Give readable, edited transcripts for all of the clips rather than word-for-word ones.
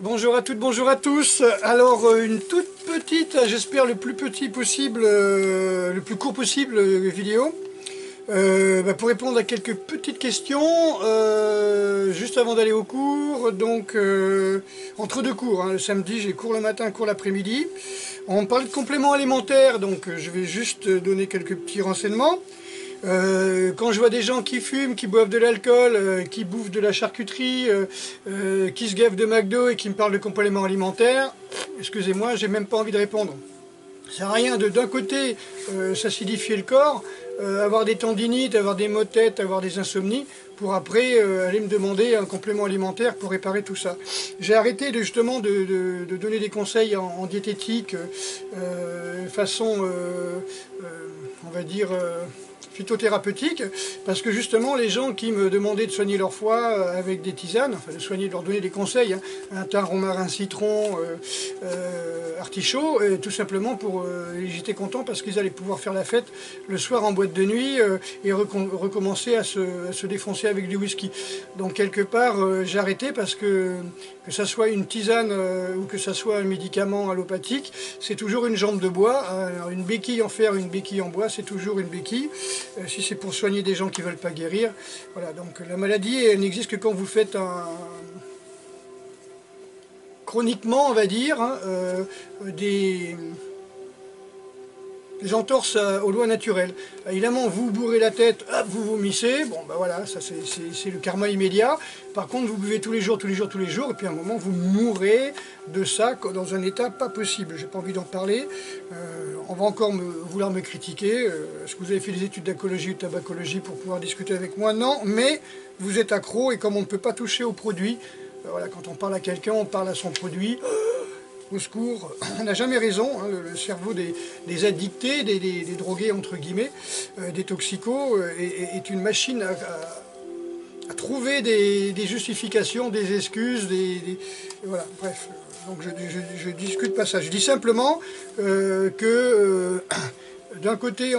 Bonjour à toutes, bonjour à tous. Alors une toute petite, j'espère le plus petit possible, le plus court possible vidéo. Pour répondre à quelques petites questions, juste avant d'aller au cours, donc entre deux cours, hein, le samedi j'ai cours le matin, cours l'après-midi. On parle de compléments alimentaires, donc je vais juste donner quelques petits renseignements. Quand je vois des gens qui fument, qui boivent de l'alcool, qui bouffent de la charcuterie, qui se gavent de McDo et qui me parlent de compléments alimentaires, excusez-moi, j'ai même pas envie de répondre. Ça sert à rien de d'un côté s'acidifier le corps, avoir des tendinites, avoir des maux de tête, avoir des insomnies, pour après aller me demander un complément alimentaire pour réparer tout ça. J'ai arrêté justement de donner des conseils en diététique, façon, on va dire, phytothérapeutique, parce que justement les gens qui me demandaient de soigner leur foie avec des tisanes, enfin de soigner, de leur donner des conseils, hein, un thym, romarin, citron, artichaut, tout simplement pour, j'étais content parce qu'ils allaient pouvoir faire la fête le soir en boîte de nuit et recommencer à se défoncer avec du whisky. Donc quelque part j'ai arrêté parce que ça soit une tisane ou que ça soit un médicament allopathique, c'est toujours une jambe de bois. Alors, une béquille en fer, une béquille en bois, c'est toujours une béquille. Si c'est pour soigner des gens qui ne veulent pas guérir. Voilà, donc la maladie, elle n'existe que quand vous faites chroniquement, on va dire, hein, des entorses aux lois naturelles. Évidemment, vous bourrez la tête, hop, vous vomissez, bon ben voilà, ça c'est le karma immédiat. Par contre, vous buvez tous les jours, et puis à un moment, vous mourrez de ça dans un état pas possible. J'ai pas envie d'en parler. On va encore vouloir me critiquer. Est-ce que vous avez fait des études d'écologie ou de tabacologie pour pouvoir discuter avec moi? Non, mais vous êtes accro, et comme on ne peut pas toucher au produit, voilà, quand on parle à quelqu'un, on parle à son produit. Au secours, on n'a jamais raison, hein, le cerveau des addictés, des drogués entre guillemets, des toxicos, est une machine à trouver des justifications, des excuses, voilà, bref. Donc je discute pas ça, je dis simplement que d'un côté,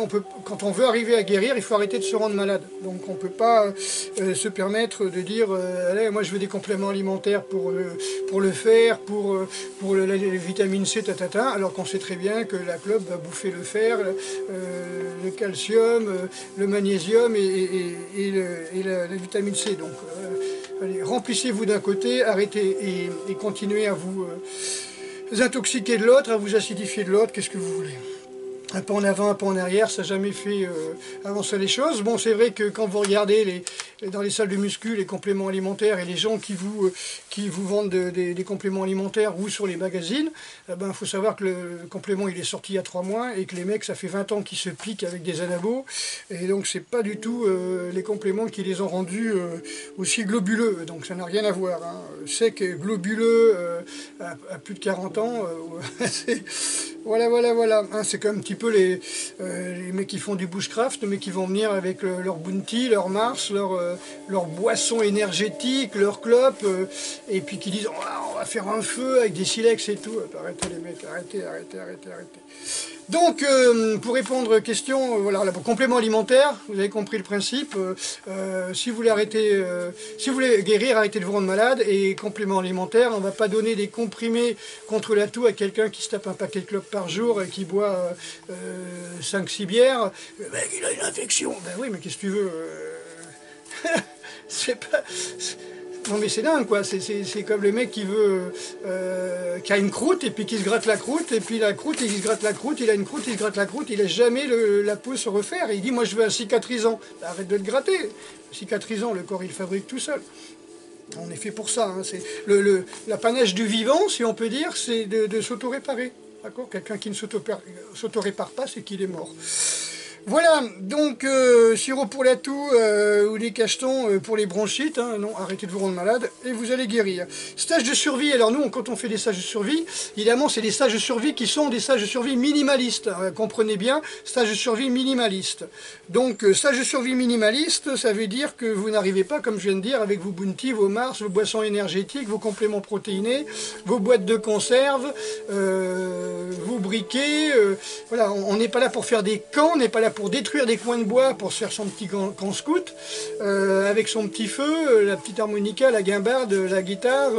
quand on veut arriver à guérir, il faut arrêter de se rendre malade. Donc on ne peut pas se permettre de dire allez, moi je veux des compléments alimentaires pour le fer, pour la vitamine C, alors qu'on sait très bien que la clope va bouffer le fer, le calcium, le magnésium et la vitamine C. Donc allez, remplissez-vous d'un côté, arrêtez et continuez à vous intoxiquer de l'autre, à vous acidifier de l'autre, qu'est-ce que vous voulez. Un pas en avant, un pas en arrière, ça n'a jamais fait avancer les choses. Bon, c'est vrai que quand vous regardez dans les salles de muscu, les compléments alimentaires et les gens qui vous vendent des compléments alimentaires ou sur les magazines, il faut savoir que le complément il est sorti il y a 3 mois et que les mecs, ça fait 20 ans qu'ils se piquent avec des anabos. Et donc, c'est pas du tout les compléments qui les ont rendus aussi globuleux. Donc, ça n'a rien à voir. Hein. Sec et globuleux à plus de 40 ans, voilà. Hein, c'est comme un petit peu les mecs qui font du bushcraft, mais qui vont venir avec leur bounty, leur Mars, leur boisson énergétique, leur clope, et puis qui disent oh, on va faire un feu avec des silex et tout. Arrêtez les mecs, arrêtez. Donc, pour répondre aux questions, voilà, pour complément alimentaire, vous avez compris le principe. Si vous voulez guérir, arrêtez de vous rendre malade. Et complément alimentaire, on ne va pas donner des comprimés contre la toux à quelqu'un qui se tape un paquet de clopes par jour et qui boit 5-6 bières. Le mec, il a une infection. Ben oui, mais qu'est-ce que tu veux c'est pas... Non mais c'est dingue quoi, c'est comme le mec qui veut, qui a une croûte et puis qui se gratte la croûte, et puis la croûte, il se gratte la croûte, il a une croûte, il se gratte la croûte, il laisse jamais la peau se refaire, et il dit moi je veux un cicatrisant. Ben, arrête de te gratter, cicatrisant, le corps il le fabrique tout seul. On est fait pour ça, hein. C'est l'apanage du vivant, si on peut dire, c'est de s'auto-réparer. D'accord. Quelqu'un qui ne s'auto-répare pas, c'est qu'il est mort. Voilà, donc sirop pour la toux ou des cachetons pour les bronchites, hein, non, arrêtez de vous rendre malade et vous allez guérir. Stage de survie, alors nous quand on fait des stages de survie, évidemment c'est des stages de survie qui sont des stages de survie minimalistes, hein, comprenez bien, stage de survie minimaliste. Donc stage de survie minimaliste, ça veut dire que vous n'arrivez pas, comme je viens de dire, avec vos bounty, vos Mars, vos boissons énergétiques, vos compléments protéinés, vos boîtes de conserve, vos briquets, voilà, on n'est pas là pour faire des camps, on n'est pas là pour détruire des coins de bois, pour se faire son petit camp scout, avec son petit feu, la petite harmonica, la guimbarde, la guitare,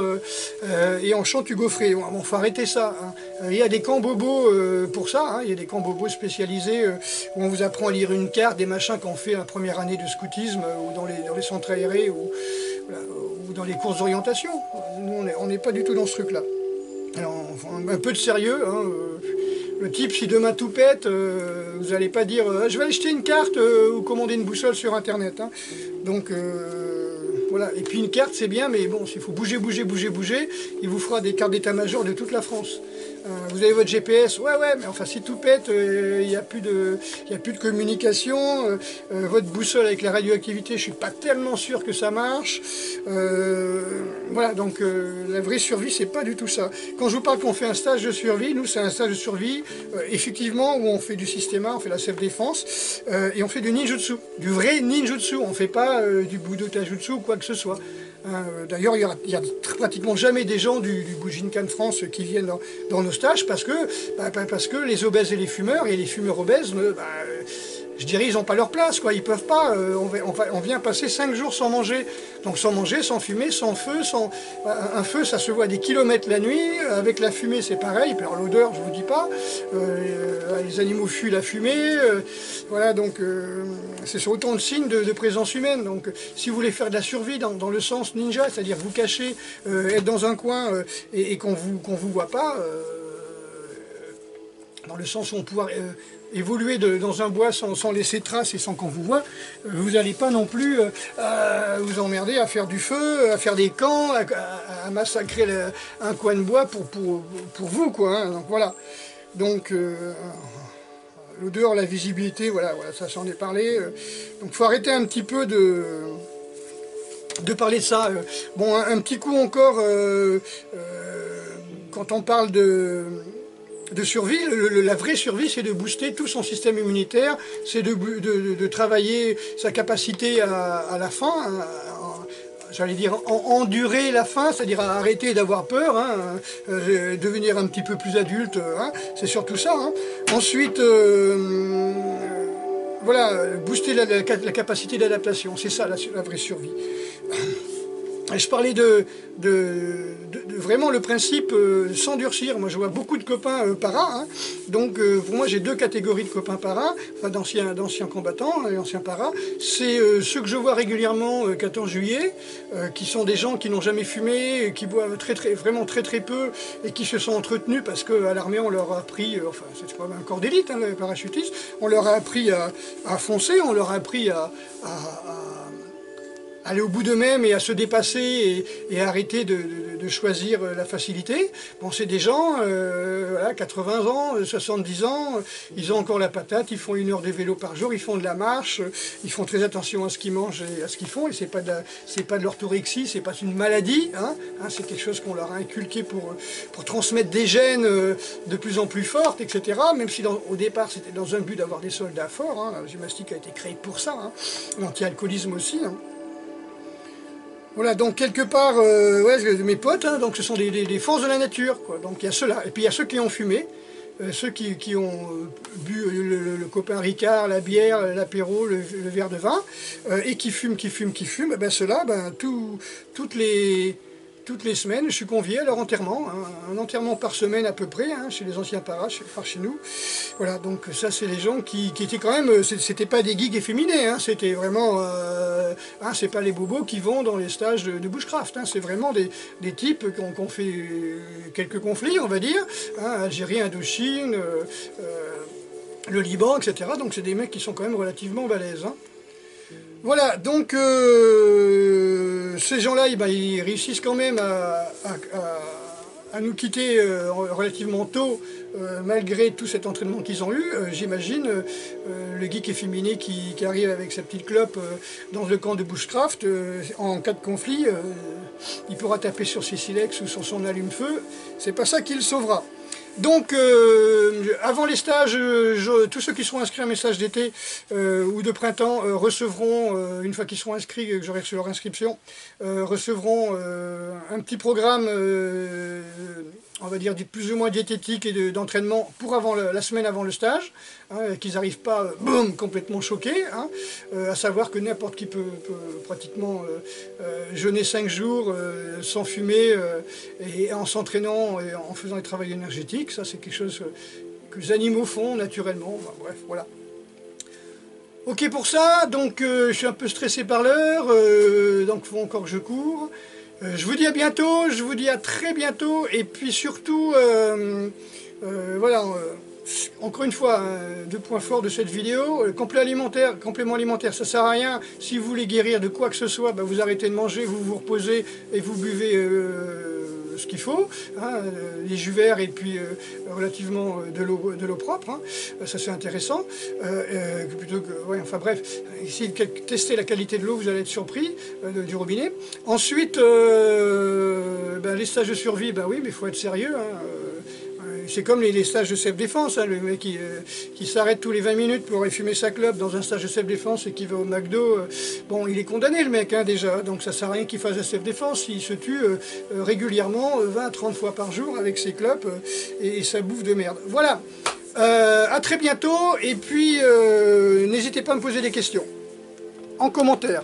et on chante Hugo Frey. Bon, faut arrêter ça. Hein. Il y a des camps bobos pour ça, hein. Il y a des camps bobos spécialisés où on vous apprend à lire une carte, des machins qu'on fait la première année de scoutisme, ou dans les centres aérés, ou dans les courses d'orientation. Nous, on n'est pas du tout dans ce truc-là. Alors, un peu de sérieux, hein, le type, si demain tout pète, vous n'allez pas dire je vais aller acheter une carte ou commander une boussole sur internet. Hein. Donc voilà, et puis une carte c'est bien, mais bon, s'il faut bouger, il vous fera des cartes d'état-major de toute la France. Vous avez votre GPS, ouais, mais enfin si tout pète, il n'y a plus de communication, votre boussole avec la radioactivité, je suis pas tellement sûr que ça marche. Voilà, donc la vraie survie, c'est pas du tout ça. Quand je vous parle qu'on fait un stage de survie, nous c'est un stage de survie, effectivement, où on fait du systéma, on fait la self-défense, et on fait du ninjutsu, du vrai ninjutsu, on fait pas du budo tajutsu ou quoi que ce soit. D'ailleurs, il y a pratiquement jamais des gens du Bujinkan France qui viennent dans nos stages parce que les obèses et les fumeurs obèses, je dirais, ils n'ont pas leur place, quoi. Ils peuvent pas. On vient passer 5 jours sans manger. Donc sans manger, sans fumer, sans feu. Un feu, ça se voit à des kilomètres la nuit. Avec la fumée, c'est pareil. Alors l'odeur, je vous dis pas. Les animaux fuient la fumée. Voilà, donc c'est autant de signes de présence humaine. Donc si vous voulez faire de la survie dans le sens ninja, c'est-à-dire vous cacher, être dans un coin et qu'on vous voit pas, dans le sens où on pourra évoluer dans un bois sans laisser trace et sans qu'on vous voit, vous n'allez pas non plus vous emmerder à faire du feu, à faire des camps, à massacrer un coin de bois pour vous, quoi. Hein. Donc voilà. Donc l'odeur, la visibilité, voilà, ça j'en ai parlé. Donc il faut arrêter un petit peu de parler de ça. Bon, un petit coup encore, quand on parle de survie, la vraie survie, c'est de booster tout son système immunitaire, c'est de travailler sa capacité à la faim, j'allais dire endurer la faim, c'est-à-dire arrêter d'avoir peur, hein, devenir un petit peu plus adulte, hein, c'est surtout ça. Hein. Ensuite, voilà, booster la capacité d'adaptation, c'est ça la vraie survie. Je parlais de vraiment le principe s'endurcir. Moi je vois beaucoup de copains para, hein. Donc pour moi j'ai deux catégories de copains para, enfin, d'anciens combattants et anciens para. C'est ceux que je vois régulièrement 14 juillet, qui sont des gens qui n'ont jamais fumé, qui boivent vraiment très peu et qui se sont entretenus parce qu'à l'armée on leur a appris, enfin c'est quand même un corps d'élite, hein, les parachutistes, on leur a appris à foncer, on leur a appris à aller au bout d'eux-mêmes et à se dépasser et arrêter de choisir la facilité. Bon, c'est des gens, voilà, 80 ans, 70 ans, ils ont encore la patate, ils font 1 heure de vélo par jour, ils font de la marche, ils font très attention à ce qu'ils mangent et à ce qu'ils font, et c'est pas de l'orthorexie, c'est pas une maladie, hein, c'est quelque chose qu'on leur a inculqué pour transmettre des gènes de plus en plus fortes, etc. Même si au départ c'était dans un but d'avoir des soldats forts, hein, la gymnastique a été créée pour ça, hein, l'anti-alcoolisme aussi. Hein. Voilà, donc quelque part, ouais, mes potes, hein, donc ce sont des forces de la nature, quoi. Donc il y a ceux-là, et puis il y a ceux qui ont fumé, ceux qui ont bu le copain Ricard, la bière, l'apéro, le verre de vin, et qui fument, et ben ceux-là, ben, toutes les semaines, je suis convié à leur enterrement, hein, un enterrement par semaine à peu près, hein, chez les anciens paras, par chez nous. Voilà, donc ça c'est les gens qui étaient quand même, c'était pas des geeks efféminés, hein, c'était vraiment, hein, c'est pas les bobos qui vont dans les stages de bushcraft, hein, c'est vraiment des types qui ont fait quelques conflits, on va dire, hein, Algérie, Indochine, le Liban, etc. Donc c'est des mecs qui sont quand même relativement balèzes. Hein. Voilà, donc ces gens-là, ils réussissent quand même à nous quitter relativement tôt, malgré tout cet entraînement qu'ils ont eu. J'imagine le geek efféminé qui arrive avec sa petite clope dans le camp de bushcraft, en cas de conflit, il pourra taper sur ses silex ou sur son allume-feu, c'est pas ça qui le sauvera. Donc, avant les stages, tous ceux qui seront inscrits à mes stages d'été ou de printemps recevront, une fois qu'ils seront inscrits, que j'aurai reçu leur inscription, recevront un petit programme, on va dire plus ou moins diététique et d'entraînement pour la semaine avant le stage, hein, qu'ils n'arrivent pas boum, complètement choqués, hein, à savoir que n'importe qui peut pratiquement jeûner 5 jours sans fumer et en s'entraînant et en faisant des travaux énergétiques. Ça, c'est quelque chose que les animaux font naturellement. Enfin, bref, voilà. Ok pour ça, donc je suis un peu stressé par l'heure, donc il faut encore que je cours. Je vous dis à bientôt, je vous dis à très bientôt, et puis surtout, voilà, encore une fois, deux points forts de cette vidéo, complément alimentaire, ça sert à rien. Si vous voulez guérir de quoi que ce soit, bah, vous arrêtez de manger, vous vous reposez et vous buvez ce qu'il faut, hein, les jus verts et puis relativement de l'eau propre, hein, ça c'est intéressant, plutôt que, ouais, enfin bref, essayez de tester la qualité de l'eau, vous allez être surpris du robinet. Ensuite, ben, les stages de survie, ben oui, mais il faut être sérieux, hein, c'est comme les stages de self-défense, hein, le mec qui s'arrête tous les 20 minutes pour aller fumer sa clope dans un stage de self-défense et qui va au McDo, bon, il est condamné le mec, hein, déjà, donc ça sert à rien qu'il fasse de self-défense, il se tue régulièrement, 20-30 fois par jour avec ses clopes et sa bouffe de merde. Voilà, à très bientôt, et puis n'hésitez pas à me poser des questions en commentaire.